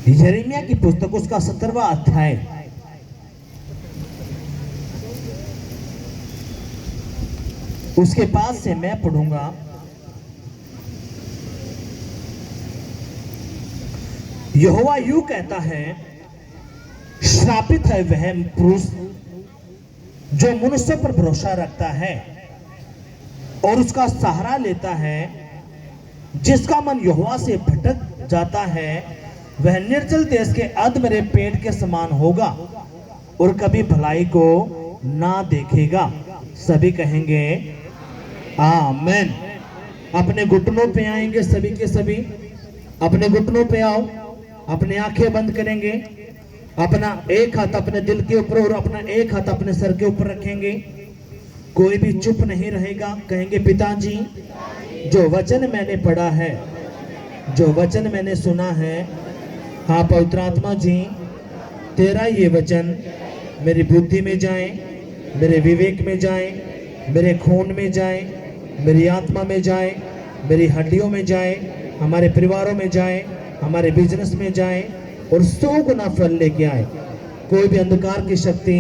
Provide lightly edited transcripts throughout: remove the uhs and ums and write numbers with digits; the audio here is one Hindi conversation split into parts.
यिर्मयाह की पुस्तक उसका 17वां अध्याय उसके पास से मैं पढ़ूंगा। यहोवा यूं कहता है, श्रापित है वह पुरुष जो मनुष्य पर भरोसा रखता है और उसका सहारा लेता है। जिसका मन यहोवा से भटक जाता है वह निर्जल देश के अधमरे पेड़ के समान होगा और कभी भलाई को ना देखेगा। सभी कहेंगे आमीन। अपने घुटनों पे आएंगे सभी के सभी, अपने घुटनों पे आओ, अपनी आंखें बंद करेंगे, अपना एक हाथ अपने दिल के ऊपर और अपना एक हाथ अपने सर के ऊपर रखेंगे। कोई भी चुप नहीं रहेगा। कहेंगे पिताजी, जो वचन मैंने पढ़ा है, जो वचन मैंने सुना है, हाँ पवित्र आत्मा जी, तेरा ये वचन मेरी बुद्धि में जाए, मेरे विवेक में जाए, मेरे खून में जाए, मेरी आत्मा में जाए, मेरी हड्डियों में जाए, हमारे परिवारों में जाए, हमारे बिजनेस में जाए और 100 गुना फल लेके आए। कोई भी अंधकार की शक्ति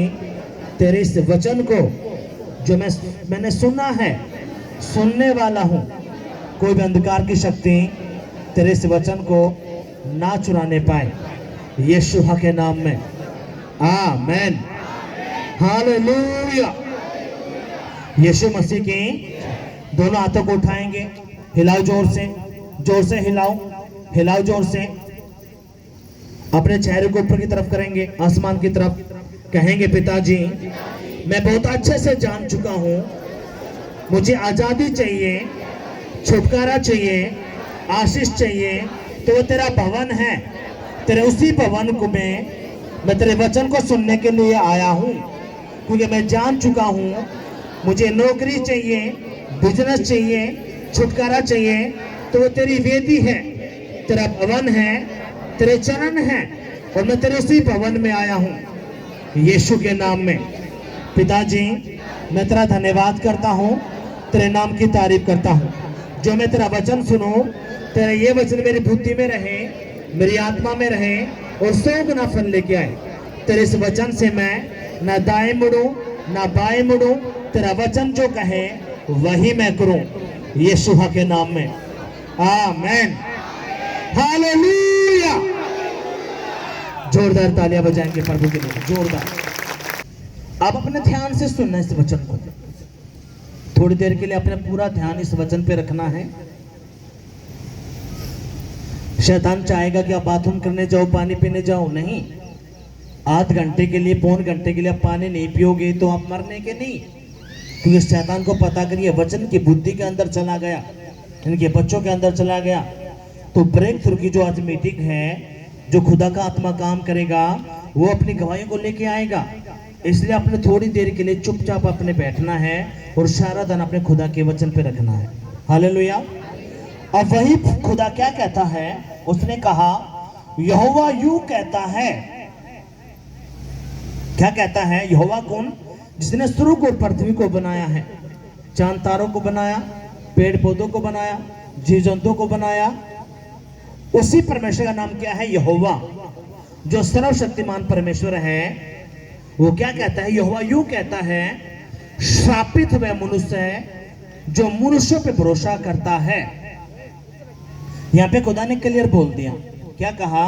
तेरे इस वचन को जो मैंने सुना है, सुनने वाला हूं, कोई भी अंधकार की शक्ति तेरे इस वचन को ना चुराने पाए, यीशु के नाम में आमीन। हालेलुया। यीशु मसीह की दोनों हाथों को उठाएंगे, हिलाओ जोर से हिलाओ, हिलाओ जोर से। अपने चेहरे को ऊपर की तरफ करेंगे, आसमान की तरफ। कहेंगे पिताजी, मैं बहुत अच्छे से जान चुका हूं, मुझे आजादी चाहिए, छुटकारा चाहिए, आशीष चाहिए, तो वो तेरा भवन है। तेरे उसी भवन को मैं तेरे वचन को सुनने के लिए आया हूं, क्योंकि मैं जान चुका हूं मुझे नौकरी चाहिए, बिजनेस चाहिए, छुटकारा चाहिए, तो वो तेरी वेदी है, तेरा भवन है, तेरे चरण है, और मैं तेरे उसी भवन में आया हूं यीशु के नाम में। पिताजी, मैं तेरा धन्यवाद करता हूं, तेरे नाम की तारीफ करता हूं। जो मैं तेरा वचन सुनूं, तेरा ये वचन मेरी बुद्धि में रहे, मेरी आत्मा में रहे और 100 गुना फल लेके आए। तेरे इस वचन से मैं ना दाएं मुड़ूं ना बाएं मुड़ूं, तेरा वचन जो कहे वही मैं करूं यीशु के नाम में आमीन। हालेलुया। जोरदार तालियां बजाएंगे प्रभु के लिए, जोरदार। अब अपने ध्यान से सुनना इस वचन को। थोड़ी देर के लिए अपना पूरा ध्यान इस वचन पे रखना है। शैतान चाहेगा कि आप बाथरूम करने जाओ, पानी पीने जाओ, नहीं। आध घंटे के लिए, पौन घंटे के लिए आप पानी नहीं पियोगे तो आप मरने के नहीं, क्योंकि शैतान को पता अगर ये वचन की बुद्धि के अंदर चला गया, इनके बच्चों के अंदर चला गया, तो ब्रेक थ्रू की जो आज मीटिंग है, जो खुदा का आत्मा काम करेगा, वो अपनी गवाहियों को लेके आएगा। इसलिए अपने थोड़ी देर के लिए चुपचाप अपने बैठना है और सारा धन अपने खुदा के वचन पे रखना है। हालेलुया। अब वही खुदा क्या कहता है, उसने कहा यहोवा यूं कहता है। क्या कहता है? यहोवा कौन? जिसने स्वर्ग और पृथ्वी को बनाया है, चांद तारों को बनाया, पेड़ पौधों को बनाया, जीव जंतुओं को बनाया। उसी परमेश्वर का नाम क्या है? यहोवा, जो सर्वशक्तिमान परमेश्वर है। वो क्या कहता है? यहोवा यूं कहता है, श्रापित वह मनुष्य है जो मनुष्यों पे भरोसा करता है। यहां पे खुदा ने क्लियर बोल दिया। क्या कहा?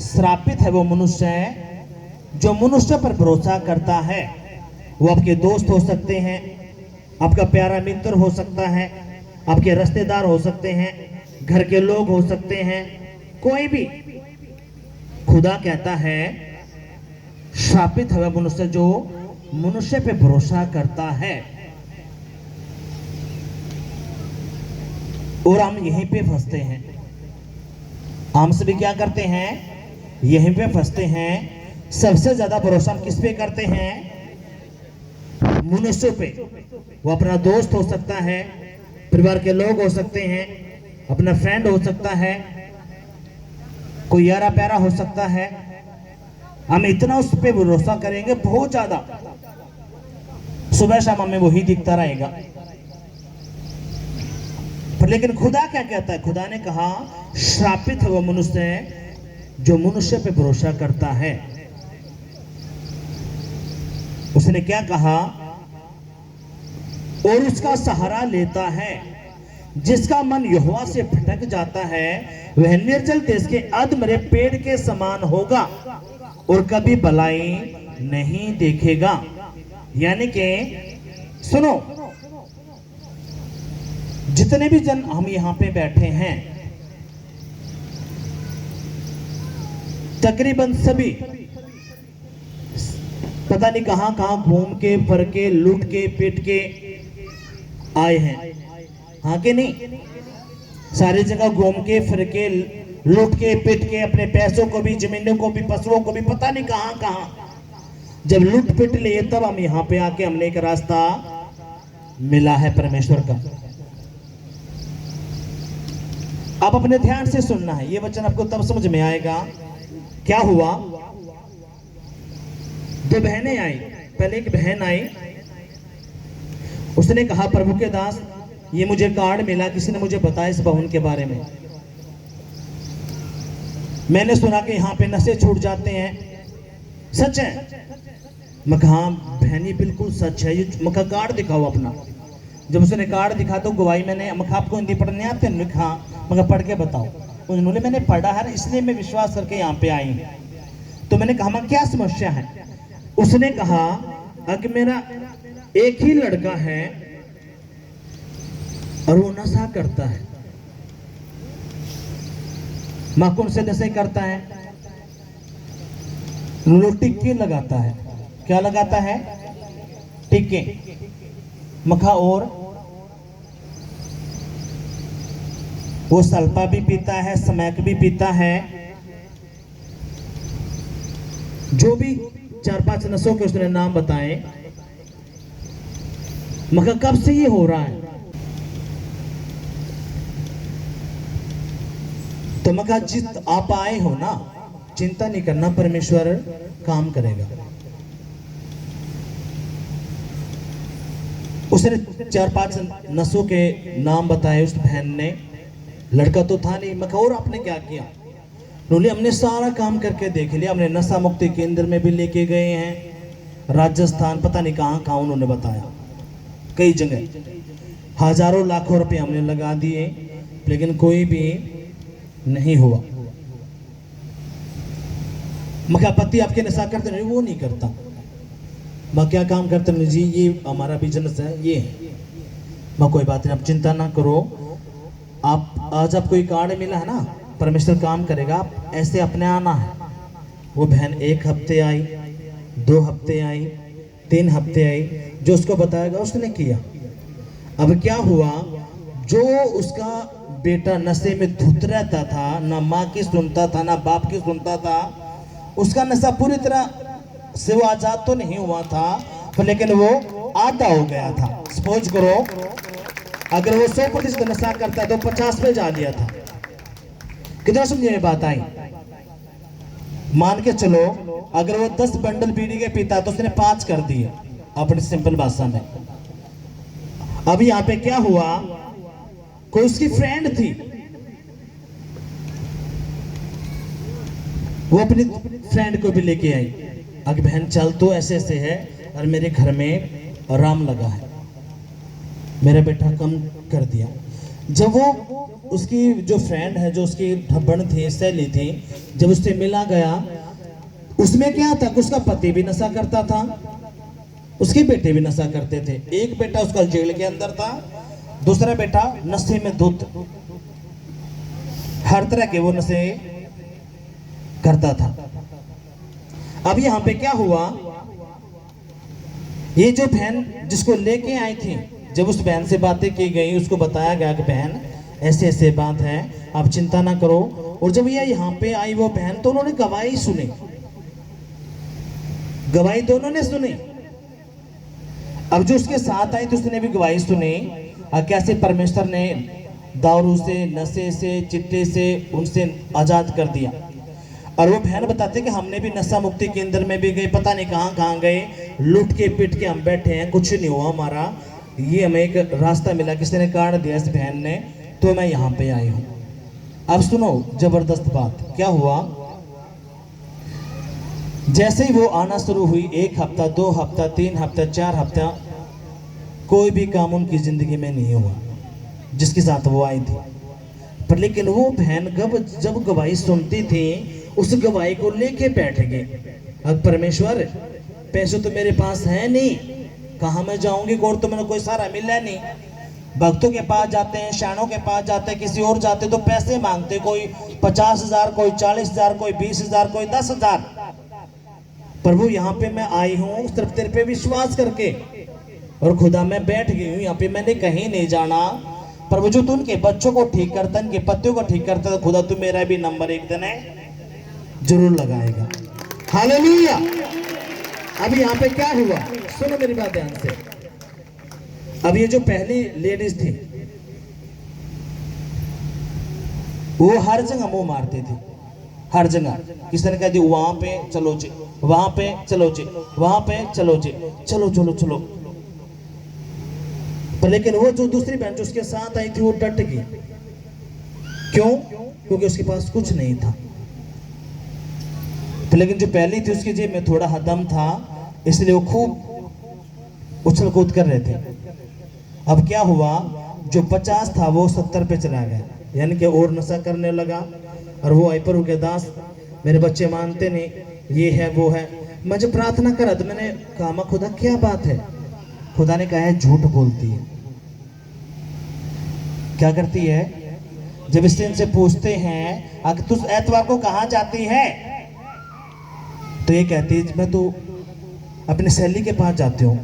श्रापित है वो मनुष्य है जो मनुष्य पर भरोसा करता है। वो आपके दोस्त हो सकते हैं, आपका प्यारा मित्र हो सकता है, आपके रिश्तेदार हो सकते हैं, घर के लोग हो सकते हैं, कोई भी। खुदा कहता है श्रापित है वह मनुष्य जो मनुष्य पे भरोसा करता है। और हम यहीं पे फंसते हैं। हम सभी क्या करते हैं? यहीं पे फंसते हैं। सबसे ज्यादा भरोसा हम किस पे करते हैं? मनुष्य पे। वो अपना दोस्त हो सकता है, परिवार के लोग हो सकते हैं, अपना फ्रेंड हो सकता है, कोई यारा प्यारा हो सकता है। हम इतना उस पे भरोसा करेंगे, बहुत ज्यादा, सुबह शाम हमें वही दिखता रहेगा। पर लेकिन खुदा क्या कहता है? खुदा ने कहा श्रापित है वो मनुष्य है जो मनुष्य पे भरोसा करता है। उसने क्या कहा, और उसका सहारा लेता है। जिसका मन यहोवा से भटक जाता है वह निर्जल देश के अधमरे पेड़ के समान होगा और कभी भलाई नहीं देखेगा। यानी कि सुनो, जितने भी जन हम यहां पे बैठे हैं, तकरीबन सभी पता नहीं कहां कहां घूम के फिर के लूट के पीट के आए हैं। हाँ कि नहीं? सारी जगह घूम के फिर के लूट के पीट के अपने पैसों को भी, जमीनों को भी, पशुओं को भी, पता नहीं कहां कहां जब लूट पीट लिए, तब हम यहां पे आके हमने एक रास्ता मिला है परमेश्वर का। अब अपने ध्यान से सुनना है, ये वचन आपको तब समझ में आएगा। क्या हुआ, दो बहनें आई। पहले एक बहन आई, उसने कहा, प्रभु के दास, ये मुझे कार्ड मिला, किसी ने मुझे बताया इस भवन के बारे में। मैंने सुना कि यहाँ पे नशे छूट जाते हैं, सच है? मैं कहा बहन ये बिल्कुल सच है। ये मैं कहा कार्ड दिखाओ अपना। जब उसने कार्ड दिखा तो गवाही मैंने, मैं आपको हिंदी पढ़ने आते हैं? मैं कहा, मगर पढ़ के बताओ। उन्होंने मैंने पढ़ा है इसलिए मैं विश्वास करके यहाँ पे आई हूँ। तो मैंने कहा मैं क्या समस्या है? उसने कहा कि मेरा एक ही लड़का है और वो नशा करता है। मां कौन से नशे करता है? वो टिक्के लगाता है। क्या लगाता है? टिक्के। मखा और वो सल्फा भी पीता है, स्मैक भी पीता है, जो भी 4-5 नशों के उसने नाम बताए। मगर कब से ये हो रहा है? तो मगर जिस आप आए हो ना, चिंता नहीं करना, परमेश्वर काम करेगा। उसने 4-5 नशों के नाम बताए उस बहन ने। लड़का तो था नहीं। मगर और आपने क्या किया? बोले हमने सारा काम करके देख लिया। हमने नशा मुक्ति केंद्र में भी लेके गए हैं, राजस्थान, पता नहीं कहां कहां उन्होंने बताया, कई जगह हजारों लाखों रुपए हमने लगा दिए, लेकिन कोई भी नहीं हुआ। मगर पति आपके नशा करते नहीं? वो नहीं करता। मैं क्या काम करते नहीं जी, ये हमारा बिजनेस है, ये है। मैं कोई बात नहीं, आप चिंता ना करो। आप आज आपको एक कार्ड मिला है ना, परमेश्वर काम करेगा। आप ऐसे अपने आना है। वो बहन 1 हफ्ते आई, 2 हफ्ते आई, 3 हफ्ते आई। जो उसको बताएगा उसने किया। अब क्या हुआ, जो उसका बेटा नशे में धुत रहता था, ना माँ की सुनता था ना बाप की सुनता था, उसका नशा पूरी तरह से वो आजाद तो नहीं हुआ था, लेकिन वो आधा हो गया था। सपोज करो अगर वो 100% नशा करता तो 50 पे जा लिया था। कितना समझे में बात आई? मान के चलो अगर वो 10 बंडल बीड़ी के पीता तो उसने 5 कर दिए, अपनी सिंपल भाषा में। अब यहाँ पे क्या हुआ, कोई उसकी फ्रेंड थी, वो अपनी फ्रेंड को भी लेके आई। अगर बहन चल तो ऐसे ऐसे है और मेरे घर में आराम लगा है, मेरा बेटा कम कर दिया। जब वो उसकी जो फ्रेंड है, जो उसकी ढब्बन थी, सहेली थी, जब उससे मिला गया, उसमें क्या था कि उसका पति भी नशा करता था, उसके बेटे भी नशा करते थे। एक बेटा उसका जेल के अंदर था, दूसरा बेटा नशे में धुत, हर तरह के वो नशे करता था। अब यहाँ पे क्या हुआ, ये जो बहन जिसको लेके आई थी, जब उस बहन से बातें की गई, उसको बताया गया कि बहन ऐसे ऐसे बात है, आप चिंता ना करो। और जब ये यहाँ पे आई वो बहन, तो उन्होंने गवाही सुनी, गवाही दोनों ने सुनी। अब जो उसके साथ आई तो उसने भी गवाही सुनी, कैसे परमेश्वर ने दारू से, नशे से, चिट्टे से उनसे आजाद कर दिया। और वो बहन बताते कि हमने भी नशा मुक्ति केंद्र में भी गए, पता नहीं कहाँ कहाँ गए, लूट के पीट के हम बैठे हैं, कुछ नहीं हुआ हमारा। ये हमें एक रास्ता मिला, किसी ने कार्ड दिया इस बहन ने, तो मैं यहाँ पे आई हूँ। अब सुनो जबरदस्त बात क्या हुआ। जैसे ही वो आना शुरू हुई, 1 हफ्ता, 2 हफ्ता, 3 हफ्ता, 4 हफ्ता, कोई भी काम उनकी जिंदगी में नहीं हुआ जिसके साथ वो आई थी। पर लेकिन वो बहन जब गवाही सुनती थी, उस गवाही को लेके बैठ गई। अब परमेश्वर, पैसे तो मेरे पास है नहीं, कहाँ मैं जाऊंगी, और तो मैंने कोई सारा मिला नहीं। भक्तों के पास जाते हैं, शानों के पास जाते हैं, किसी और जाते तो पैसे मांगते, कोई 50,000, कोई 40,000, कोई 20,000, कोई 10,000। प्रभु यहाँ पे मैं आई हूँ सिर्फ तेरे पे विश्वास करके, और खुदा मैं बैठ गई हूँ यहाँ पे, मैंने कहीं नहीं जाना। प्रभु जो तू उनके बच्चों को ठीक करता, इनके पत्तियों को ठीक करता, तो खुदा तू मेरा भी नंबर एक दिन है जरूर लगाएगा। हालेलुया। अब यहाँ पे क्या हुआ, सुनो मेरी बात ध्यान से। अब ये जो पहली लेडीज थी, वो हर जगह मुंह मारती थी, हर जगह। किसी ने कह दी वहां पे चलो जी, वहां पे चलो जी, वहां पे चलो जी, चलो चलो चलो। पर लेकिन वो जो दूसरी बहन जो उसके साथ आई थी, वो डट गई। क्यों? क्योंकि उसके पास कुछ नहीं था। तो लेकिन जो पहली थी, उसकी जेब में थोड़ा दम था, इसलिए वो खूब उछल कूद कर रहे थे। अब क्या हुआ, जो 50 था वो 70 पे चला गया, यानी कि और नशा करने लगा। और वो आई पर के दास, मेरे बच्चे मानते नहीं, ये है वो है। मैं जब प्रार्थना करा तो मैंने कहा, खुदा क्या बात है? खुदा ने कहा है झूठ बोलती है। क्या करती है? जब इस दिन से पूछते हैं अगर तू एतवार को कहाँ जाती है, तो ये कहती है मैं तो अपनी सहेली के पास जाती हूँ,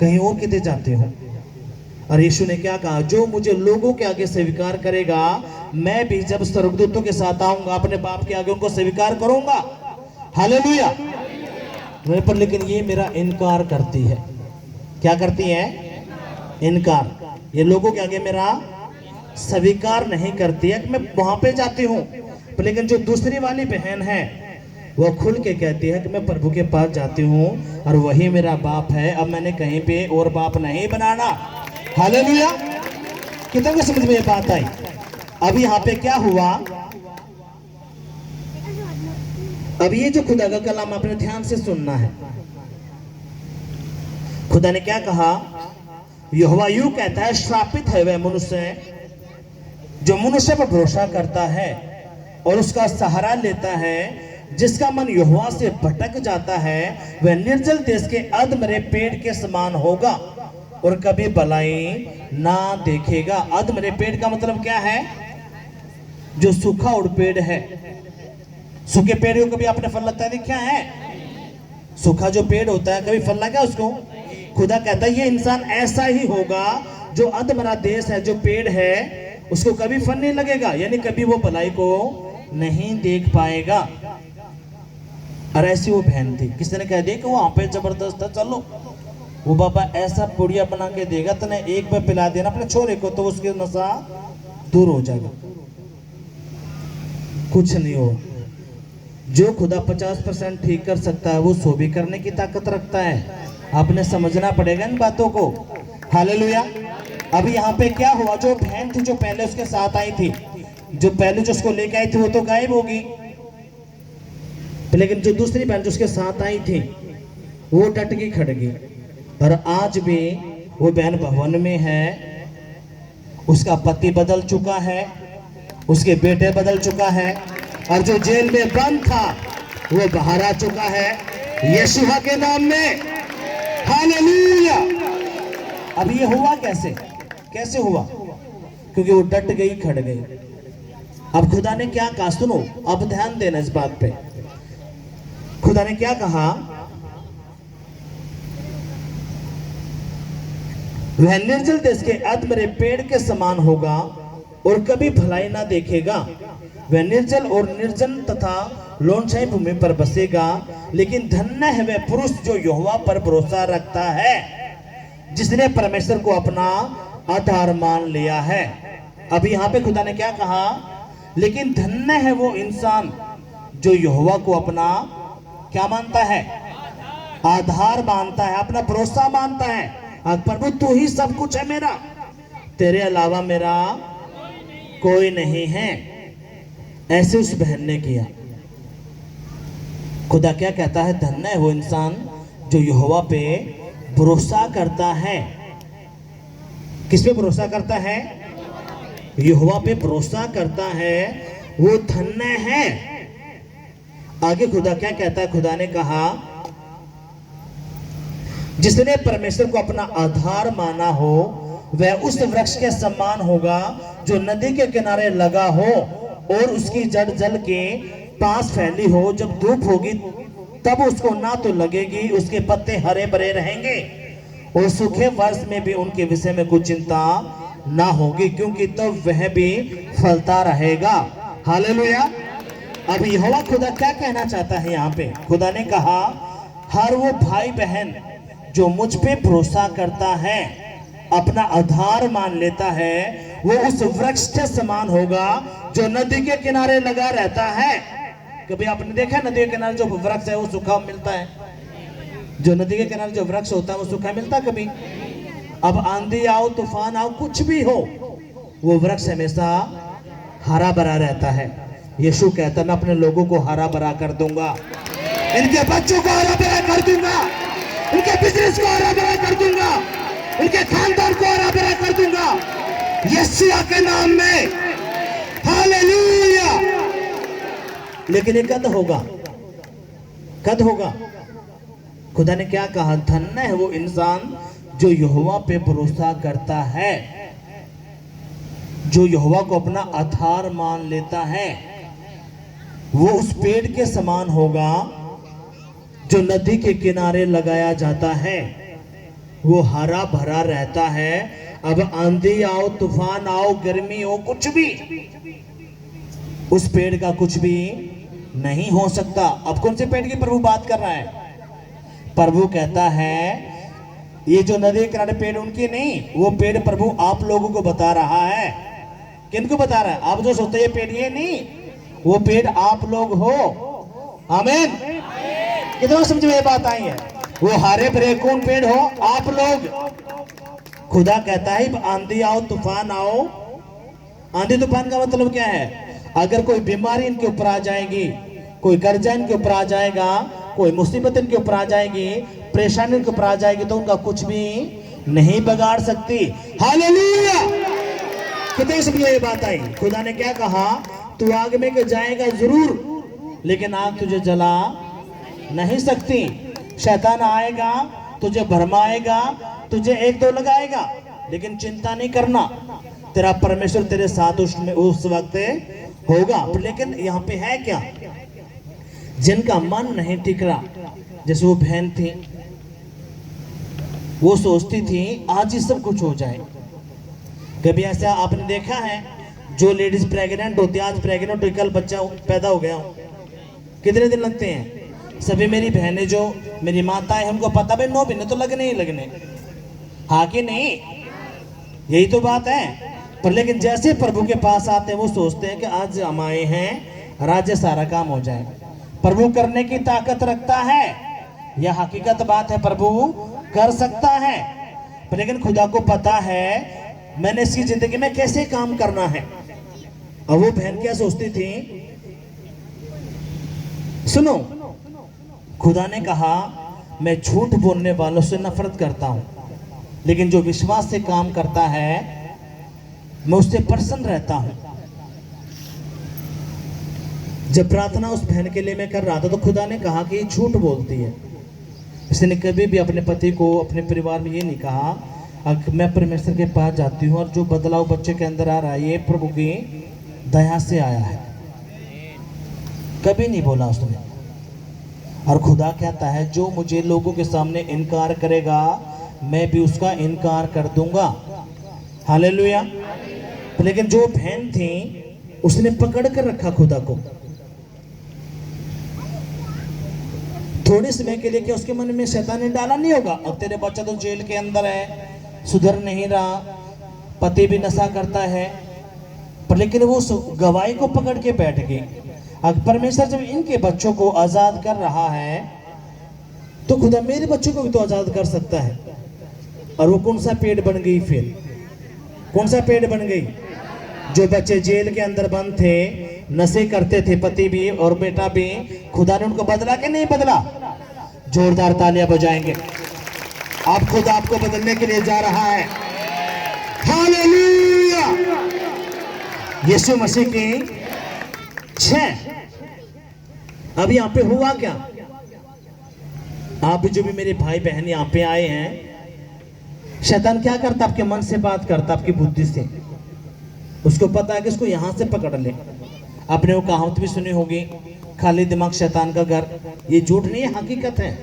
कहीं और कितने जाती हूँ। और यीशु ने क्या कहा, जो मुझे लोगों के आगे स्वीकार करेगा, मैं भी जब स्वर्गदूतों के साथ आऊंगा अपने बाप के आगे उनको स्वीकार करूंगा। हालेलुया। पर लेकिन ये मेरा इनकार करती है। क्या करती है? इनकार। ये लोगों के आगे मेरा स्वीकार नहीं करती है कि मैं वहां पे जाती हूँ। पर लेकिन जो दूसरी वाली बहन है, वो खुल के कहती है कि मैं प्रभु के पास जाती हूँ और वही मेरा बाप है, अब मैंने कहीं पे और बाप नहीं बनाना। हालेलुया। कितने को समझ में ये बात आई? अब यहाँ पे क्या हुआ, अब ये जो खुदा का कलाम अपने ध्यान से सुनना है। खुदा ने क्या कहा? यहोवा यूं कहता है, श्रापित है वह मनुष्य जो मनुष्य पर भरोसा करता है और उसका सहारा लेता है, जिसका मन यहोवा से भटक जाता है, वह निर्जल देश के अधमरे पेड़ के समान होगा और कभी भलाई ना देखेगा। अधमरे पेड़ का मतलब क्या है? जो सूखा उड़ पेड़ है। सूखे पेड़ को कभी आपने फल लगता है देखा है? सूखा जो पेड़ होता है कभी फल लगा उसको? खुदा कहता है ये इंसान ऐसा ही होगा, जो अधमरा देश है, जो पेड़ है, उसको कभी फल नहीं लगेगा, यानी कभी वो भलाई को नहीं देख पाएगा। और ऐसी वो बहन थी, किसी ने कह दिया कि वहां पे जबरदस्त है, चलो वो बाबा ऐसा पुड़िया बना के देगा, तने एक बार पिला देना अपने छोरे को, तो उसके नशा दूर हो जाएगा। कुछ नहीं हो। जो खुदा 50% ठीक कर सकता है, वो 100 भी करने की ताकत रखता है। आपने समझना पड़ेगा इन बातों को। हालेलुया। अभी यहाँ पे क्या हुआ, जो बहन थी जो पहले उसके साथ आई थी, जो पहले जो उसको लेके आई थी, वो तो गायब होगी। लेकिन जो दूसरी बहन जो उसके साथ आई थी, वो डट गई, खड़ गई। और आज भी वो बहन भवन में है, उसका पति बदल चुका है, उसके बेटे बदल चुका है, और जो जेल में बंद था वो बाहर आ चुका है यीशु के नाम में। हालेलुया। अब ये हुआ कैसे? कैसे हुआ? क्योंकि वो डट गई, खड़ गई। अब खुदा ने क्या कहा, सुनो, अब ध्यान देना इस बात पे। खुदा ने क्या कहा, वह निर्जल देश के अधमरे पेड़ के समान होगा और कभी भलाई ना देखेगा। वह निर्जल और निर्जन तथा लोनछाई भूमि पर बसेगा, लेकिन धन्य है वह पुरुष जो यहोवा पर भरोसा रखता है, जिसने परमेश्वर को अपना आधार मान लिया है। अब यहाँ पे खुदा ने क्या कहा, लेकिन धन्य है वो इंसान जो यहोवा को अपना क्या मानता है? आधार मानता है, अपना भरोसा मानता है। प्रभु तू ही सब कुछ है मेरा, तेरे अलावा मेरा कोई नहीं है। ऐसे उस बहन ने किया। खुदा क्या कहता है? धन्य है वो इंसान जो यहोवा पे भरोसा करता है। किस पे भरोसा करता है? यहोवा पे भरोसा करता है, वो धन्य है। आगे खुदा क्या कहता है? खुदा ने कहा, जिसने परमेश्वर को अपना आधार माना हो वह उस वृक्ष के समान होगा जो नदी के किनारे लगा हो और उसकी जड़ जल के पास फैली हो। जब धूप होगी तब उसको ना तो लगेगी, उसके पत्ते हरे भरे रहेंगे और सूखे वर्ष में भी उनके विषय में कुछ चिंता ना होगी, क्योंकि तब वह भी फलता रहेगा। हालेलुया। अब यहोवा खुदा क्या कहना चाहता है यहाँ पे? खुदा ने कहा, हर वो भाई बहन जो मुझ पे भरोसा करता है, अपना आधार मान लेता है, वो उस वृक्ष के समान होगा जो नदी के किनारे लगा रहता है। कभी आपने देखा नदी के किनारे जो वृक्ष है वो सूखा मिलता है? जो नदी के किनारे जो वृक्ष होता है वो सूखा मिलता कभी? अब आंधी आओ, तूफान आओ, कुछ भी हो, वो वृक्ष हमेशा हरा भरा रहता है। यीशु कहता है, मैं अपने लोगों को हरा भरा कर दूंगा, इनके बच्चों को हरा भरा कर दूंगा, उनके बिजनेस को हरा भरा कर दूंगा, उनके खानदान को हरा भरा कर दूंगा, यीशु के नाम में। हालेलुया। लेकिन ये कद होगा? कद होगा? खुदा ने क्या कहा? धन्य है वो इंसान जो यहोवा पे भरोसा करता है, जो यहोवा को अपना आधार मान लेता है। वो उस पेड़ के समान होगा जो नदी के किनारे लगाया जाता है, वो हरा भरा रहता है। अब आंधी आओ, तूफान आओ, गर्मी हो, कुछ भी, उस पेड़ का कुछ भी नहीं हो सकता। अब कौन से पेड़ की प्रभु बात कर रहा है? प्रभु कहता है, ये जो नदी के किनारे पेड़ उनकी नहीं, वो पेड़ प्रभु आप लोगों को बता रहा है। किनको बता रहा है? आप जो सोचते हैं ये पेड़ ये नहीं, वो पेड़ आप लोग हो। आमीन। कितना समझ में ये बात आई है? वो हरे भरे कौन पेड़ हो? आप लोग। खुदा कहता है, आंधी आओ, तूफान आओ। आंधी तूफान का मतलब क्या है? अगर कोई बीमारी इनके ऊपर आ जाएगी, कोई कर्जा इनके ऊपर आ जाएगा, कोई मुसीबत इनके ऊपर आ जाएगी, परेशानी इनके ऊपर आ जाएगी, तो उनका कुछ भी नहीं बिगाड़ सकती। हालेलुया। कितने समझ ये बात आई? खुदा ने क्या कहा? तू आग में के जाएगा जरूर, लेकिन आग तुझे जला नहीं सकती। शैतान आएगा, तुझे भरमाएगा, तुझे एक दो लगाएगा, लेकिन चिंता नहीं करना, तेरा परमेश्वर तेरे साथ उस वक्त होगा। लेकिन यहाँ पे है क्या? जिनका मन नहीं टिक रहा, जैसे वो बहन थी, वो सोचती थी आज ही सब कुछ हो जाए। कभी ऐसा आपने देखा है? जो लेडीज प्रेग्नेंट होती है, आज प्रेग्नेंट हुई, कल बच्चा पैदा हो गया, कितने दिन लगते हैं? सभी मेरी बहनें जो मेरी माताएं, हमको पता भाई 9 महीने तो लगने ही लगने, हाँ कि नहीं? यही तो बात है। पर लेकिन जैसे प्रभु के पास आते हैं, वो सोचते हैं कि आज हम आए हैं, राज्य सारा काम हो जाए। प्रभु करने की ताकत रखता है, यह हकीकत बात है, प्रभु कर सकता है। पर लेकिन खुदा को पता है मैंने इसकी जिंदगी में कैसे काम करना है। और वो बहन क्या सोचती थी? सुनो, खुदा ने कहा, मैं झूठ बोलने वालों से नफरत करता हूं, लेकिन जो विश्वास से काम करता है मैं उससे प्रसन्न रहता हूं। जब प्रार्थना उस बहन के लिए मैं कर रहा था, तो खुदा ने कहा कि ये झूठ बोलती है। इसने कभी भी अपने पति को, अपने परिवार में ये नहीं कहा मैं परमेश्वर के पास जाती हूँ और जो बदलाव बच्चे के अंदर आ रहा है ये प्रभु की दया से आया है, कभी नहीं बोला उसने। और खुदा कहता है, जो मुझे लोगों के सामने इनकार करेगा मैं भी उसका इनकार कर दूंगा। हालेलुया। लेकिन जो बहन थी उसने पकड़ कर रखा खुदा को। थोड़े समय के लिए क्या उसके मन में शैतान ने डाला नहीं होगा, अब तेरे बच्चा तो जेल के अंदर है, सुधर नहीं रहा, पति भी नशा करता है, पर लेकिन वो गवाही को पकड़ के बैठ गई। अगर परमेश्वर जब इनके बच्चों को आजाद कर रहा है तो खुदा मेरे बच्चों को भी तो आजाद कर सकता है। और वो कौन सा पेड़ बन गई? फिर कौन सा पेड़ बन गई? जो बच्चे जेल के अंदर बंद थे, नशे करते थे, पति भी और बेटा भी, खुदा ने उनको बदला कि नहीं बदला? जोरदार तालियां बजाएंगे। अब खुदा आपको बदलने के लिए जा रहा है। हालेलुया। यीशु मसीह की 6। अब यहां पे हुआ क्या? आप जो भी मेरे भाई बहन यहां पे आए हैं, शैतान क्या करता? आपके मन से बात करता, आपकी बुद्धि से। उसको पता है कि इसको यहां से पकड़ ले। आपने वो कहावत भी सुनी होगी, खाली दिमाग शैतान का घर। ये झूठ नहीं है, हकीकत है।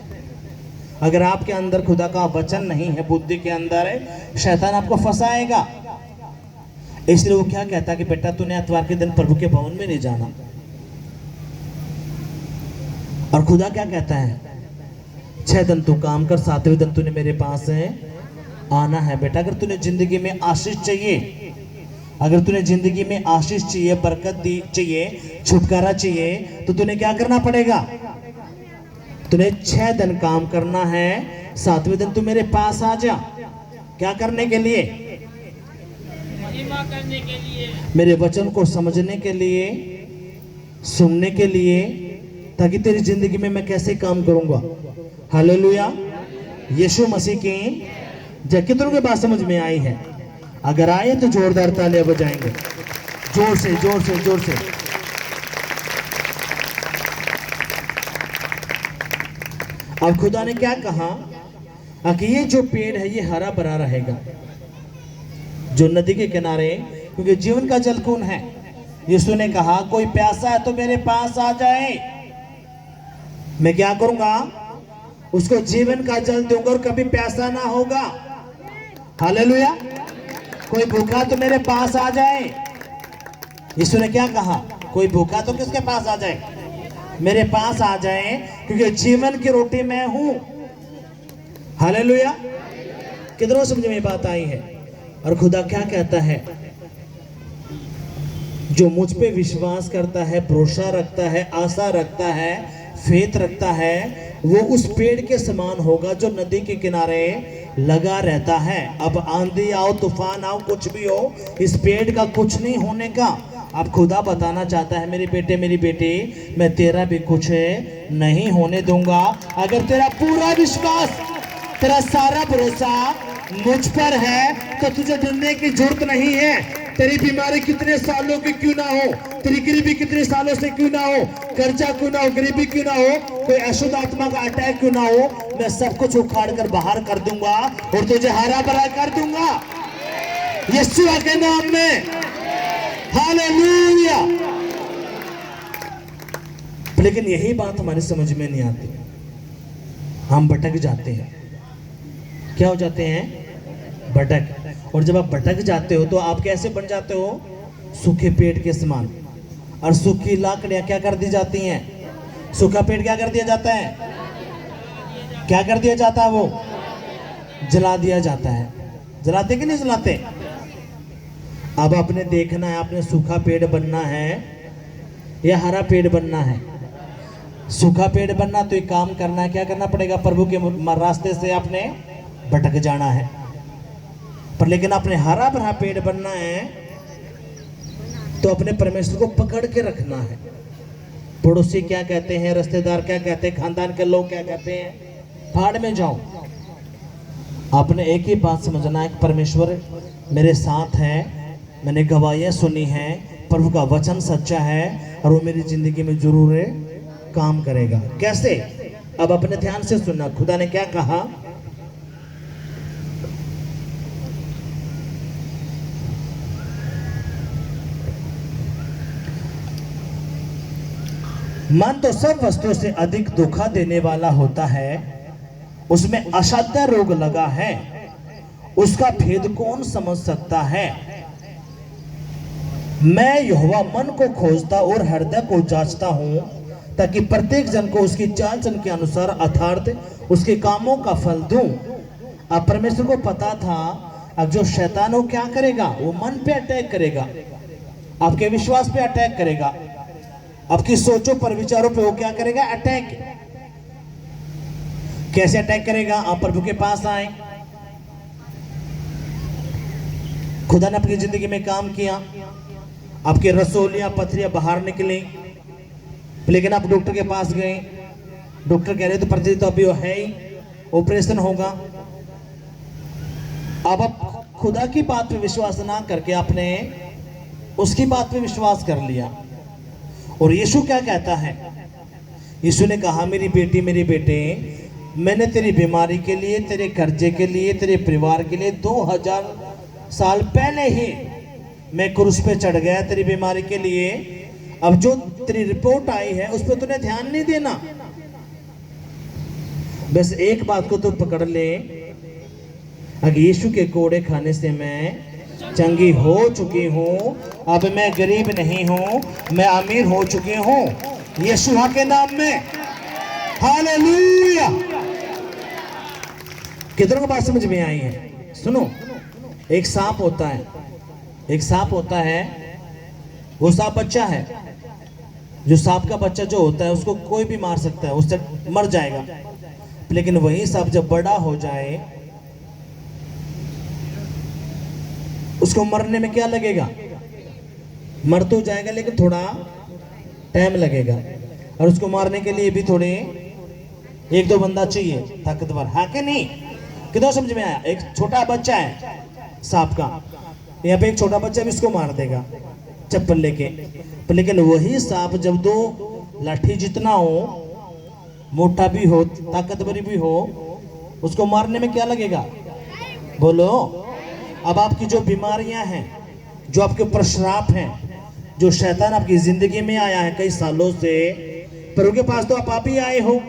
अगर आपके अंदर खुदा का वचन नहीं है, बुद्धि के अंदर है, शैतान आपको फंसाएगा। इसलिए वो क्या कहता है कि बेटा तूने इतवार के दिन प्रभु के भवन में नहीं जाना। और खुदा क्या कहता है? 6 दिन तू काम कर, 7वें दिन तूने मेरे पास है आना है। बेटा अगर तूने जिंदगी में आशीष चाहिए, अगर तूने जिंदगी में आशीष चाहिए, बरकत चाहिए, छुटकारा चाहिए, तो तूने क्या करना पड़ेगा? तूने 6 दिन काम करना है, 7वें दिन तू मेरे पास आ जा। क्या करने के लिए? महिमा करने के लिए, मेरे वचन को समझने के लिए, सुनने के लिए, ताकि तेरी जिंदगी में मैं कैसे काम करूंगा। हालेलुया। यीशु मसीह की जय। कितनों की बात समझ में आई है? अगर आए तो जोरदार तालियां बजाएंगे, जोर से जोर से जोर से। अब खुदा ने क्या कहा कि ये जो पेड़ है ये हरा भरा रहेगा, जो नदी के किनारे, क्योंकि जीवन का जल कौन है? यीशु ने कहा कोई प्यासा है तो मेरे पास आ जाए, मैं क्या करूंगा? उसको जीवन का जल दूंगा और कभी प्यासा ना होगा। हालेलुया। कोई भूखा तो मेरे पास आ जाए। यीशु ने क्या कहा? कोई भूखा तो किसके पास आ जाए? मेरे पास आ जाए, क्योंकि जीवन की रोटी मैं हूं। हालेलुया। कितनों समझ में बात आई है? और खुदा क्या कहता है? जो मुझ पे विश्वास करता है, भरोसा रखता है, आशा रखता है, फेथ रखता है, वो उस पेड़ के समान होगा जो नदी के किनारे लगा रहता है। अब आंधी आओ, तूफान आओ, कुछ भी हो, इस पेड़ का कुछ नहीं होने का। अब खुदा बताना चाहता है, मेरे बेटे मेरी बेटी, मैं तेरा भी कुछ नहीं होने दूंगा। अगर तेरा पूरा विश्वास, तेरा सारा भरोसा मुझ पर है, तो तुझे डरने की जरूरत नहीं है। तेरी बीमारी कितने सालों की क्यों ना हो, तेरी गरीबी कितने सालों से क्यों ना हो, कर्जा क्यों ना हो, गरीबी क्यों ना हो, कोई अशुद्ध आत्मा का अटैक क्यों ना हो, मैं सब कुछ उखाड़ कर बाहर कर दूंगा और तुझे हरा भरा कर दूंगा यीशु के नाम में। हालेलुया। लेकिन यही बात हमारी समझ में नहीं आती, हम भटक जाते हैं। क्या हो जाते हैं? भटक। और जब आप भटक जाते हो तो आप कैसे बन जाते हो? सूखे पेड़ के समान। और सूखी लाकड़ियां क्या कर दी जाती हैं? सूखा पेड़ क्या कर दिया जाता है? क्या कर दिया जाता है? वो जला दिया जाता है। जलाते कि नहीं जलाते? अब आपने देखना है, आपने सूखा पेड़ बनना है या हरा पेड़ बनना है? सूखा पेड़ बनना तो एक काम करना है, क्या करना पड़ेगा? प्रभु के रास्ते से आपने भटक जाना है। पर लेकिन आपने हरा भरा पेड़ बनना है तो अपने परमेश्वर को पकड़ के रखना है। पड़ोसी क्या कहते हैं, रिश्तेदार क्या कहते हैं, खानदान के लोग क्या कहते हैं, भाड़ में जाओ। आपने एक ही बात समझना है, परमेश्वर मेरे साथ है, मैंने गवाहियां सुनी हैं, प्रभु का वचन सच्चा है और वो मेरी जिंदगी में जरूर काम करेगा। कैसे? अब अपने ध्यान से सुनना, खुदा ने क्या कहा? मन तो सब वस्तुओं से अधिक धोखा देने वाला होता है, उसमें असाध्य रोग लगा है, उसका भेद कौन समझ सकता है? मैं यहोवा मन को खोजता और हृदय को जांचता हूं, ताकि प्रत्येक जन को उसकी चाल चलन के अनुसार अर्थात उसके कामों का फल दूं। अब परमेश्वर को पता था अब जो शैतान हो क्या करेगा? वो मन पे अटैक करेगा, आपके विश्वास पे अटैक करेगा, आपकी सोचों पर, विचारों पे वो क्या करेगा? अटैक। कैसे अटैक करेगा? आप प्रभु के पास आए, खुदा ने अपनी जिंदगी में काम किया, आपके रसोलियां पथरियां बाहर निकली, लेकिन आप डॉक्टर के पास गए, डॉक्टर कह रहे तो परिस्थिति तो अभी वो है ही, ऑपरेशन होगा। अब आप खुदा की बात पे विश्वास ना करके आपने उसकी बात पे विश्वास कर लिया। और यीशु क्या कहता है? यीशु ने कहा, मेरी बेटी, मेरे बेटे, मैंने तेरी बीमारी के लिए, तेरे कर्जे के लिए, तेरे परिवार के लिए 2000 साल पहले ही मैं क्रूस पे चढ़ गया तेरी बीमारी के लिए। अब जो तेरी रिपोर्ट आई है उस पर तूने ध्यान नहीं देना। बस एक बात को तू पकड़ ले, अगर यीशु के कोड़े खाने से मैं चंगी हो चुकी हूं, अब मैं गरीब नहीं हूं, मैं अमीर हो चुकी हूं यीशु के नाम में। हालेलुया। कितनों को बात समझ में आई है? सुनो, एक सांप होता है, एक सांप होता है, वो सांप बच्चा है। जो सांप का बच्चा जो होता है उसको कोई भी मार सकता है, उससे मर जाएगा। लेकिन वही सांप जब बड़ा हो जाए, उसको मरने में क्या लगेगा? मर तो जाएगा लेकिन थोड़ा टाइम लगेगा, और उसको मारने के लिए भी थोड़े 1-2 बंदा चाहिए ताकतवर, हाँ कि नहीं? कितना समझ में आया? एक छोटा बच्चा है सांप का, यहाँ पे एक छोटा बच्चा भी उसको मार देगा चप्पल लेके। लेकिन वही सांप जब 2 लाठी जितना हो, मोटा भी हो, ताकतवर भी हो, उसको मारने में क्या लगेगा? बोलो। अब आपकी जो बीमारियां हैं, जो आपके ऊपर श्राप हैं, जो शैतान आपकी जिंदगी में आया है कई सालों से, प्रभु के पास तो आप ही आए हो,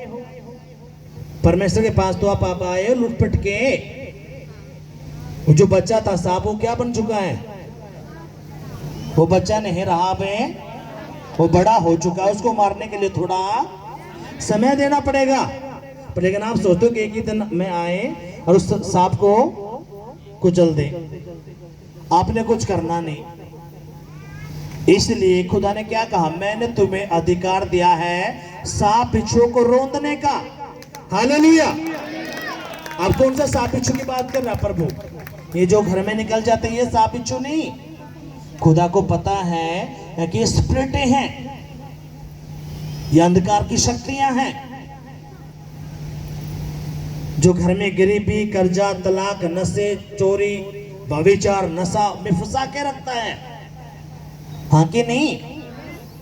परमेश्वर के पास तो आप आए हो लुटपट के। वो जो बच्चा था सांप, वो क्या बन चुका है? वो बच्चा नहीं रहा बे, वो बड़ा हो चुका है। उसको मारने के लिए थोड़ा समय देना पड़ेगा। पर लेकिन आप सोचते हो कि एक ही दिन में आए और उस सांप को कुचल दे, आपने कुछ करना नहीं। इसलिए खुदा ने क्या कहा? मैंने तुम्हें अधिकार दिया है सांप बिच्छू को रौंदने का। हालेलुया। अब कौन सा सांप बिच्छू की बात कर रहा प्रभु? ये जो घर में निकल जाते हैं ये सांप बिच्छू नहीं। खुदा को पता है कि स्पिरिटें हैं, ये अंधकार की शक्तियां हैं जो घर में गरीबी, कर्जा, तलाक, नशे, चोरी, व्यभिचार, नशा में फंसा के रखता है, हाँ कि नहीं?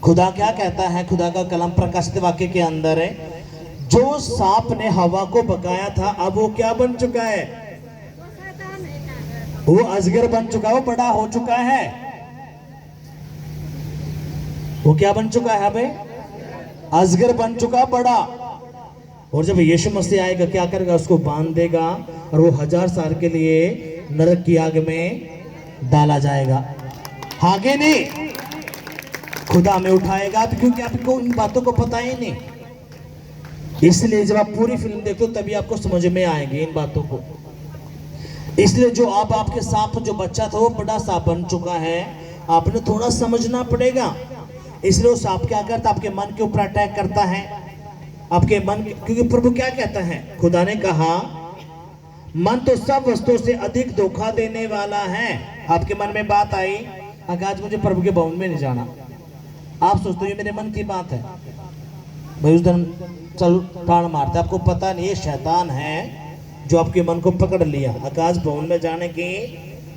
खुदा क्या कहता है? खुदा का कलम प्रकाशित वाक्य के अंदर है, जो सांप ने हवा को भगाया था, अब वो क्या बन चुका है? वो अजगर बन चुका है, वो बड़ा हो चुका है। वो क्या बन चुका है भाई? अजगर बन चुका, बड़ा। और जब यीशु मसीह आएगा क्या करेगा? उसको बांध देगा और वो 1000 साल के लिए नरक की आग में डाला जाएगा। आगे नहीं, खुदा में उठाएगा, क्योंकि आपको इन बातों को पता ही नहीं। इसलिए जब आप पूरी फिल्म देखते हो तभी आपको समझ में आएगी इन बातों को। इसलिए जो आपके सांप जो बच्चा था वो बड़ा सांप बन चुका है, आपने थोड़ा समझना पड़ेगा। इसलिए वो सांप क्या करता? आपके मन के ऊपर अटैक करता है, आपके मन, क्योंकि प्रभु क्या कहता है? खुदा ने कहा, मन तो सब वस्तुओं से अधिक धोखा देने वाला है। आपके मन में बात आई, अगर आज मुझे प्रभु के भवन में नहीं जाना, आप सोचते हो ये मेरे मन की बात है भाई, उस दिन चल प्राण मारते। आपको पता नहीं ये शैतान है जो आपके मन को पकड़ लिया। आकाश भवन में जाने की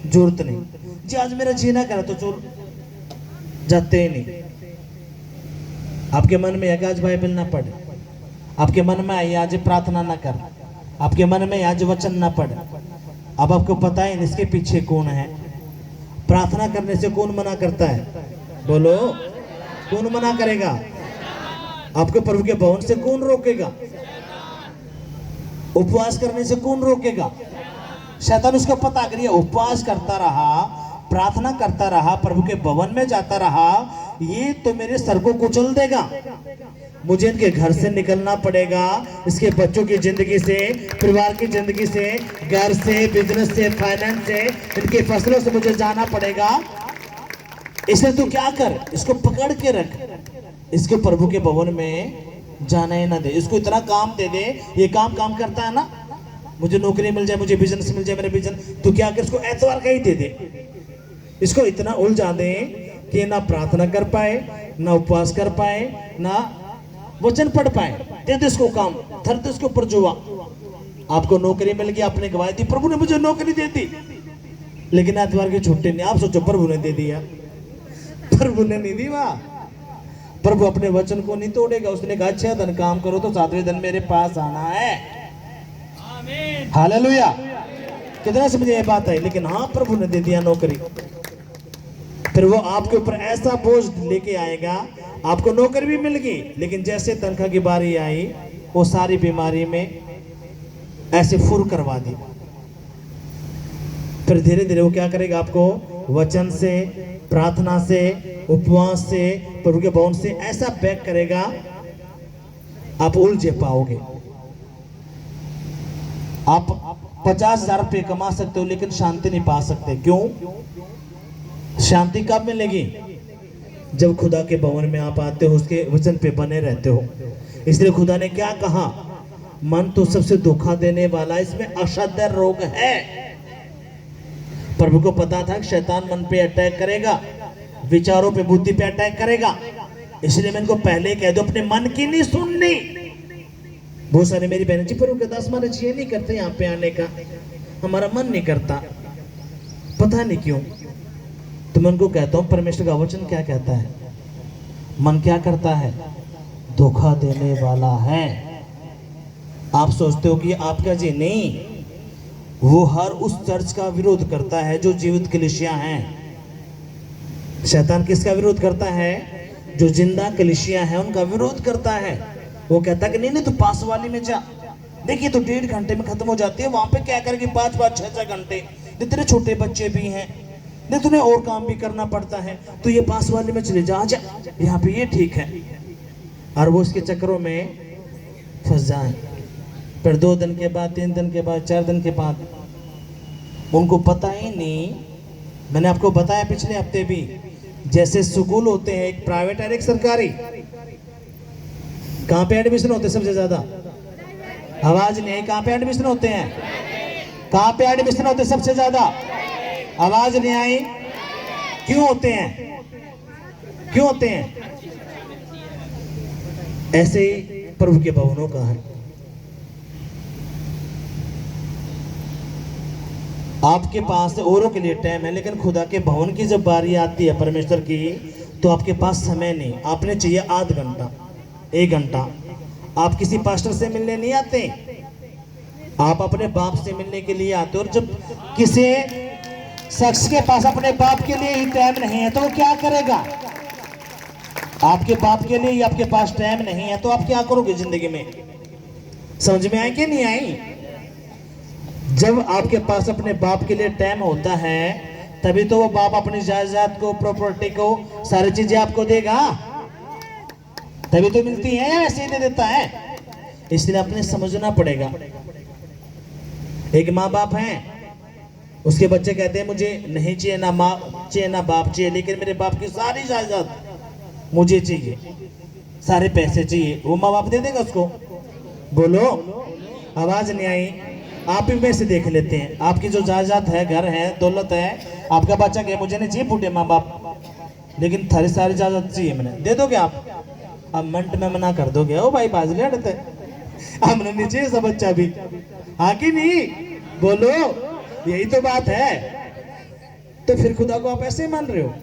जरूरत नहीं जी, आज मेरा जीना करे तो चल जाते ही नहीं। आपके मन में आकाश बाइबल ना पढ़े, आपके मन में आई आज प्रार्थना ना कर, आपके मन में आज वचन ना पढ़े। अब आपको पता है इसके पीछे कौन है? प्रार्थना करने से कौन मना करता है? बोलो, कौन मना करेगा? आपके प्रभु के भवन से कौन रोकेगा? उपवास करने से कौन रोकेगा? शैतान। उसको पता, अगर ये उपवास करता रहा, प्रार्थना करता रहा, प्रभु के भवन में जाता रहा, ये तो मेरे सर को कुचल देगा, मुझे इनके घर से निकलना पड़ेगा, इसके बच्चों की जिंदगी से, परिवार की जिंदगी से, घर से, बिजनेस से, फाइनेंस से, इनके फसलों से मुझे जाना पड़ेगा। इसे तू क्या कर? इसको पकड़ के रख, इसको प्रभु के भवन में जाना ही ना दे। इसको इतना काम दे दे, ये काम करता है ना, मुझे नौकरी मिल जाए, मुझे बिजनेस मिल जाए, मेरे बिजनेस, तो क्या कर? इसको एतवार का ही दे दे। इसको इतना उलझा दे कि ना प्रार्थना कर पाए, ना उपवास कर पाए, ना वचन पढ़ पाए, दे दे इसको काम, धर दे इसके ऊपर जुआ। आपको नौकरी मिल गई, आपने गवाही दी, प्रभु ने मुझे नौकरी दे दी, लेकिन एतवार की छुट्टी नहीं। आप सोचो प्रभु ने दे दिया, प्रभु ने नहीं दी। वाह, प्रभु अपने वचन को नहीं तोड़ेगा। उसने कहा 6 दिन काम करो तो 7वें दिन मेरे पास आना है। आमीन। हालेलुया। कितना समझे ये बात है। लेकिन हाँ, प्रभु ने दे दिया नौकरी। फिर वो आपके ऊपर ऐसा बोझ लेके आएगा। आपको नौकरी भी मिल गई, लेकिन जैसे तनख्वाह की बारी आई, वो सारी बीमारी में ऐसे फुर करवा दी। फिर धीरे धीरे वो क्या करेगा, आपको वचन से, प्रार्थना से, उपवास से, प्रभु के भवन से ऐसा बैक करेगा, आप उलझे पाओगे। आप 50,000 रुपये कमा सकते हो, लेकिन शांति नहीं पा सकते। क्यों? शांति कब मिलेगी? जब खुदा के भवन में आप आते हो, उसके वचन पे बने रहते हो। इसलिए खुदा ने क्या कहा, मन तो सबसे धोखा देने वाला, इसमें असाध्य रोग है। प्रभु को पता था कि शैतान मन पे अटैक करेगा, विचारों पे, बुद्धि पे अटैक करेगा। इसलिए मैं इनको पहले कह दो, अपने मन की नहीं सुननी। बहुत सारे मेरी बहन जी, प्रभु के दास महाराज ये नहीं करते यहाँ पे आने का, हमारा मन नहीं करता, पता नहीं क्यों। तो मैं उनको कहता हूँ, परमेश्वर का वचन क्या कहता है? मन क्या करता है? धोखा देने वाला है। आप सोचते हो कि आपका जी, नहीं, वो हर उस चर्च का विरोध करता है जो जीवित कलीसिया हैं। शैतान किसका विरोध करता है? जो जिंदा कलीसिया है उनका विरोध करता है। वो कहता है कि नहीं, तो पास वाली में जा, देखिए तो 1.5 घंटे में खत्म हो जाती है, वहां पे क्या करेगी 5-5, 6-6 घंटे, तेरे छोटे बच्चे भी हैं, नहीं तुम्हें और काम भी करना पड़ता है, तो ये पास वाले में चले जा, यहाँ पे ये ठीक है। और वो उसके चक्करों में फंस जाए। फिर 2 दिन के बाद, 3 दिन के बाद, 4 दिन के बाद, उनको पता ही नहीं। मैंने आपको बताया पिछले हफ्ते भी, जैसे स्कूल होते हैं, एक प्राइवेट और एक सरकारी, कहाँ पे एडमिशन होते हैं सबसे ज्यादा? आवाज नहीं आई। कहाँ पे एडमिशन होते हैं? कहाँ पे एडमिशन होते हैं सबसे ज्यादा? आवाज नहीं आई। क्यों होते हैं? क्यों होते हैं? ऐसे ही प्रभु के भवनों का है। आपके पास औरों के लिए टाइम है, लेकिन खुदा के भवन की जब बारी आती है परमेश्वर की, तो आपके पास समय नहीं। आपने चाहिए आध घंटा, 1 घंटा। आप किसी पास्टर से मिलने नहीं आते, आप अपने बाप से मिलने के लिए आते हो। और जब किसी शख्स के पास अपने बाप के लिए ही टाइम नहीं है, तो वो क्या करेगा? आपके बाप के लिए ही आपके पास टाइम नहीं है, तो आप क्या करोगे जिंदगी में? समझ में आई कि नहीं आई? जब आपके पास अपने बाप के लिए टाइम होता है, तभी तो वो बाप अपनी जायदाद को, प्रॉपर्टी को, सारी चीजें आपको देगा। तभी तो मिलती है, या ऐसे ही दे देता है? इसलिए अपने समझना पड़ेगा। एक माँ बाप हैं, उसके बच्चे कहते हैं मुझे नहीं चाहिए ना माँ चाहिए ना बाप चाहिए, लेकिन मेरे बाप की सारी जायदाद मुझे चाहिए, सारे पैसे चाहिए। वो माँ बाप दे देगा उसको? बोलो, आवाज नहीं आई। आप ही में से देख लेते हैं, आपकी जो जायदाद है, घर है, दौलत है, आपका बच्चा कहे मुझे नहीं चाहिए बूढ़े माँ बाप, लेकिन थारी सारी जायदाद चाहिए, मैंने दे दोगे आप? अब मिनट में मना कर दोगे, ओ भाई बाजले हटते, हमने नहीं चाहिए सब बच्चा भी, हाँ कि नहीं? बोलो, यही तो बात है। तो फिर खुदा को आप ऐसे मान रहे हो?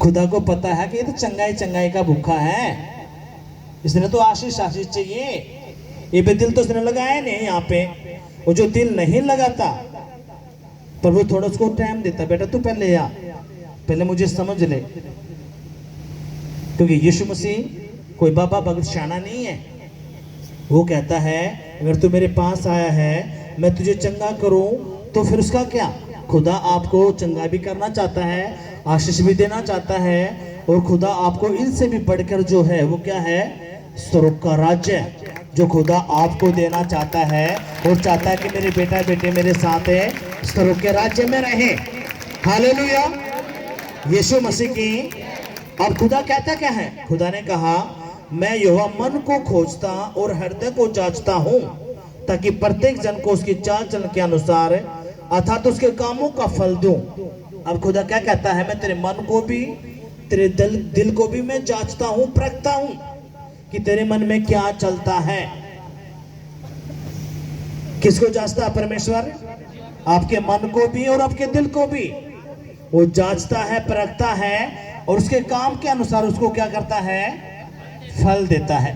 खुदा को पता है कि ये तो चंगाई चंगाई का भूखा है, इसने तो आशीष आशीष चाहिए। ये पे दिल तो उसने लगाया नहीं यहाँ पे। वो जो दिल नहीं लगाता, पर वो थोड़ा उसको टाइम देता, बेटा तू पहले आ, पहले मुझे समझ ले। क्योंकि यीशु मसीह कोई बाबा भगत शाना नहीं है। वो कहता है अगर तू मेरे पास आया है, मैं तुझे चंगा करूं, तो फिर उसका क्या? खुदा आपको चंगा भी करना चाहता है, आशीष भी देना चाहता है, और खुदा आपको इनसे भी बढ़कर जो है वो क्या है? स्वर्ग का राज्य जो खुदा आपको देना चाहता है, और चाहता है कि मेरे बेटा बेटे मेरे साथ है, स्वर्ग के राज्य में रहे। हालेलुया, यीशु मसीह की। अब खुदा कहता क्या है? खुदा ने कहा मैं यहोवा मन को खोजता और हृदय को जांचता हूँ, ताकि प्रत्येक जन को उसकी चाल चलन के अनुसार अर्थात उसके कामों का फल दूं। अब खुदा क्या कहता है? मैं तेरे मन को भी, तेरे दिल को भी मैं जांचता हूँ, परखता हूँ। कि तेरे मन में क्या चलता है। किसको जांचता है परमेश्वर? आपके मन को भी और आपके दिल को भी वो जांचता है, परखता है और उसके काम के अनुसार उसको क्या करता है? फल देता है।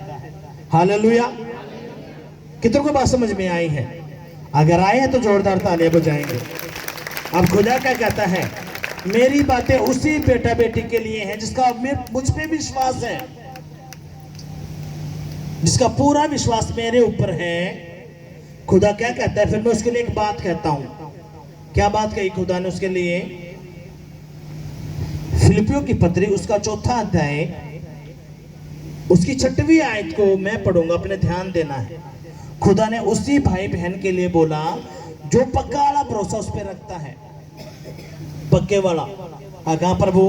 हालेलुया। कितनों को बात समझ में आई है? अगर आए हैं तो जोरदार तालियां बजाएंगे। अब खुदा क्या कहता है? मेरी बातें उसी बेटा बेटी के लिए हैं जिसका मुझ पे विश्वास है, जिसका पूरा विश्वास मेरे ऊपर है। खुदा क्या कहता है? फिर मैं उसके लिए एक बात कहता हूं। क्या बात कही खुदा ने उसके लिए? फिलिपियों की पत्री उसका 4था अध्याय उसकी 6वीं आयत को मैं पढ़ूंगा, अपने ध्यान देना है। खुदा ने उसी भाई बहन के लिए बोला जो पक्का वाला भरोसा उस पर रखता है, पक्के वाला। कहां प्रभु?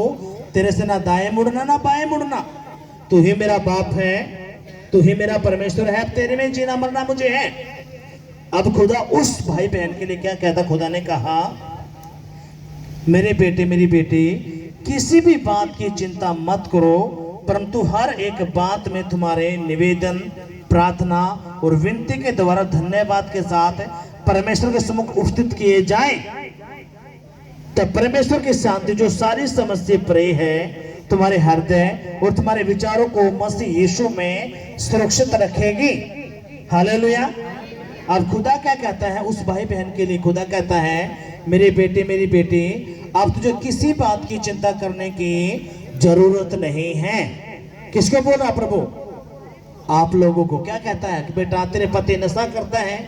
तेरे से ना दाएं मुड़ना ना बाएं मुड़ना, तू ही मेरा बाप है, तू ही मेरा परमेश्वर है, तेरे में जीना मरना मुझे है। अब खुदा उस भाई बहन के लिए क्या कहता? खुदा ने कहा मेरे बेटे मेरी बेटी, किसी भी बात की चिंता मत करो, परंतु हर एक बात में तुम्हारे निवेदन, प्रार्थना और विनती के द्वारा धन्यवाद के साथ परमेश्वर के सम्मुख उपस्थित किए जाएं। तब परमेश्वर की शांति जो सारी समझ से परे है तुम्हारे हृदय और तुम्हारे विचारों को मसीह यीशु में सुरक्षित रखेगी। हालेलुया। अब खुदा क्या कहता है उस भाई बहन के लिए? खुदा कहता है मेरे बेटे मेरी बेटी, अब तुझे किसी बात की चिंता करने की जरूरत नहीं है। किसको बोल रहा प्रभु? आप लोगों को। क्या कहता है कि बेटा तेरे पति नशा करता है,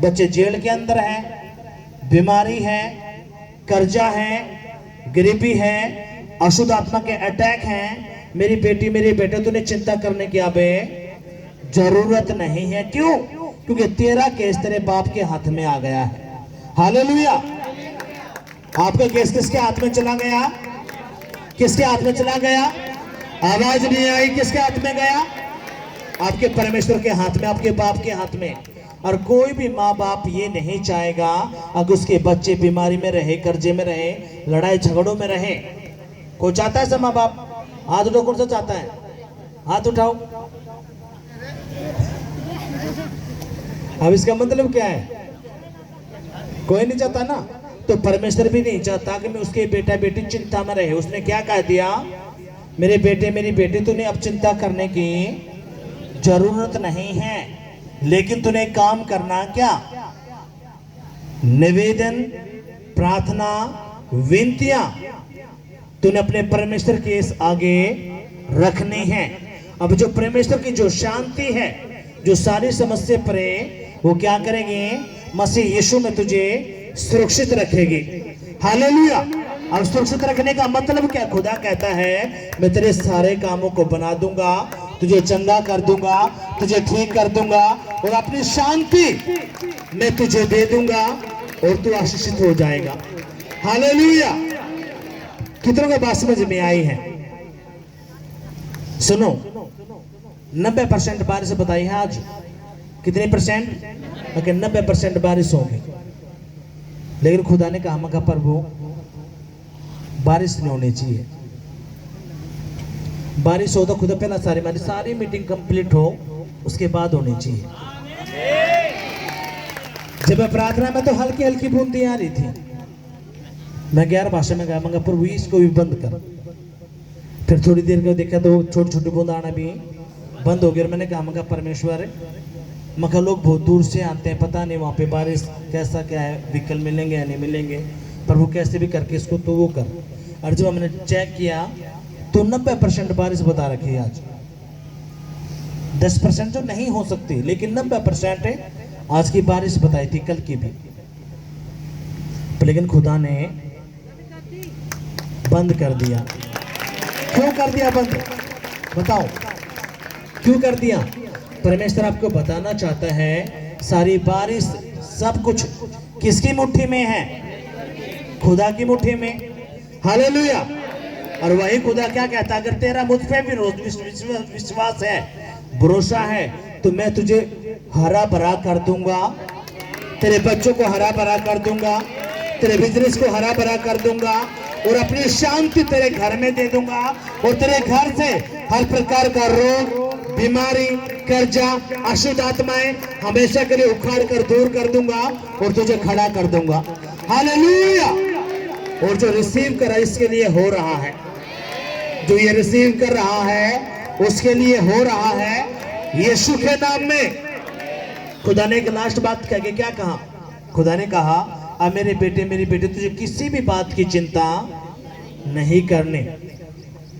बच्चे जेल के अंदर हैं, बीमारी है, कर्जा है, गरीबी है, अशुद्ध आत्मा के अटैक हैं। मेरी बेटी मेरे बेटे, तूने चिंता करने की अब जरूरत नहीं है। क्यों? क्योंकि तेरा केस तेरे बाप के हाथ में आ गया है। हालेलुया। आपका केस किसके हाथ में चला गया? किसके हाथ में चला गया? आवाज नहीं आई। किसके हाथ में गया? आपके परमेश्वर के हाथ में, आपके बाप के हाथ में। और कोई भी माँ बाप ये नहीं चाहेगा अगर उसके बच्चे बीमारी में रहे, कर्जे में रहे, लड़ाई झगड़ों में रहे। कोई चाहता है सब माँ बाप? हाथ उठाओ, कौन सा चाहता है? हाथ उठाओ। अब इसका मतलब क्या है? कोई नहीं चाहता ना। तो परमेश्वर भी नहीं चाहता कि मैं उसके बेटा बेटी चिंता में रहे। उसने क्या कह दिया? मेरे बेटे मेरी बेटी, तूने अब चिंता करने की जरूरत नहीं है, लेकिन तूने काम करना क्या? निवेदन, प्रार्थना, विनतियां तूने अपने परमेश्वर के इस आगे रखनी है। अब जो परमेश्वर की जो शांति है, जो सारी समस्या परे, वो क्या करेंगे? मसीह यीशु में तुझे सुरक्षित रखेगी। हालेलुया। अब सुरक्षित रखने का मतलब क्या? खुदा कहता है मैं तेरे सारे कामों को बना दूंगा, तुझे चंगा कर दूंगा, तुझे ठीक कर दूंगा और अपनी शांति मैं तुझे दे दूंगा और तू आशीषित हो जाएगा। हालेलुया। कितनों को बात समझ में आई है? सुनो, 90% बारिश बताई है आज। कितने परसेंट? अगर 90% बारिश होगी, लेकिन खुदा ने कहा मगर प्रभु बारिश नहीं होनी चाहिए। बारिश हो तो खुदा पहला सारी मीटिंग कंप्लीट हो, उसके बाद होनी चाहिए। जब मैं प्रार्थना में तो हल्की हल्की बूंदी आ रही थी, मैं 11 भाषा में गया, मगर प्रभु इसको भी बंद कर। फिर थोड़ी देर को देखा तो छोटी छोटी बूंद आना भी बंद हो गया। मैंने कहा मगर परमेश्वर, मगर लोग बहुत दूर से आते हैं, पता नहीं वहाँ पे बारिश कैसा क्या है, व्हीकल मिलेंगे या नहीं मिलेंगे, प्रभु कैसे भी करके इसको तो वो कर। और जब हमने चेक किया तो 90% बारिश बता रखी है आज। 10% तो नहीं हो सकती, लेकिन 90% आज की बारिश बताई थी, कल की भी। लेकिन खुदा ने बंद कर दिया। क्यों कर दिया बंद? बताओ क्यों कर दिया? परमेश्वर आपको बताना चाहता है सारी बारिश, सब कुछ किसकी मुट्ठी में है? खुदा की मुट्ठी में। हालेलुया। और वही खुदा क्या कहता है? अगर तेरा मुझ पे भी विश्वास है, भरोसा है, तो मैं तुझे हरा भरा कर दूंगा, तेरे बच्चों को हरा भरा कर दूंगा, तेरे बिजनेस को हरा भरा कर दूंगा और अपनी शांति तेरे घर में दे दूंगा और तेरे घर से हर प्रकार का रोग बीमारी, कर्जा, अशुद्ध आत्माएं हमेशा के लिए उखाड़ कर दूर कर दूंगा और तुझे खड़ा कर दूंगा। हालेलुया। और जो रिसीव करा इसके लिए हो रहा है, जो ये रिसीव कर रहा है उसके लिए हो रहा है यीशु के नाम में। खुदा ने एक लास्ट बात कह के क्या कहा? खुदा ने कहा, अब मेरे बेटे मेरी बेटी तुझे किसी भी बात की चिंता नहीं करने।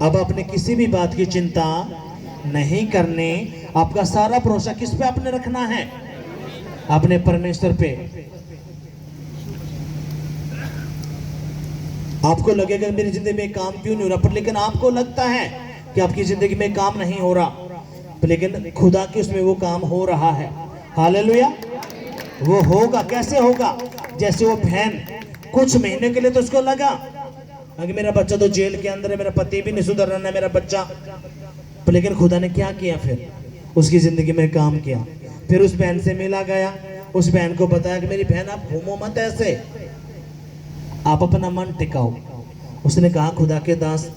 अब अपने किसी भी बात की चिंता नहीं करने। आपका सारा भरोसा किस पे आपने रखना है? अपने परमेश्वर पे। आपको लगेगा मेरी जिंदगी में काम क्यों नहीं हो रहा, पर लेकिन आपको लगता है कि आपकी जिंदगी में काम नहीं हो रहा, लेकिन खुदा के उसमें वो काम हो रहा है। हालेलुया। वो होगा। कैसे होगा? जैसे वो बहन कुछ महीने के लिए तो उसको लगा कि मेरा बच्चा तो जेल के अंदर है, मेरा पति भी नहीं सुधर रहा है, मेरा बच्चा, पर लेकिन खुदा ने क्या किया? फिर उसकी जिंदगी में काम किया। फिर उस बहन से मिला गया, उस बहन को बताया कि मेरी बहन आप घूमो मत ऐसे, आप अपना मन टिकाओ। उसने कहा, खुदा के दास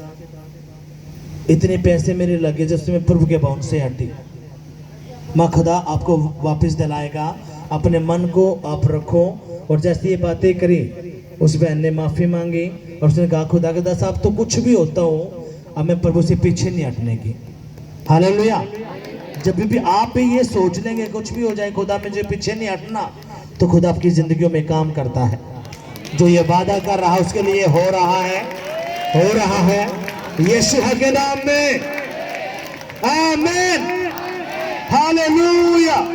इतने पैसे मेरे लगे जब से मैं प्रभु के अकाउंट से हटी, माँ खुदा आपको वापस दिलाएगा। अपने मन को आप रखो। और जैसे ये बातें करी, उस बहन ने माफी मांगी और उसने कहा, खुदा के दास आप तो कुछ भी होता हो, अब मैं प्रभु से पीछे नहीं हटने की। हालेलुया। जब भी आप भी ये सोच लेंगे कुछ भी हो जाए, खुदा मुझे पीछे नहीं हटना, तो खुदा आपकी जिंदगियों में काम करता है। जो ये वादा कर रहा है उसके लिए हो रहा है, हो रहा है यीशु के नाम में। आमीन। हालेलुया।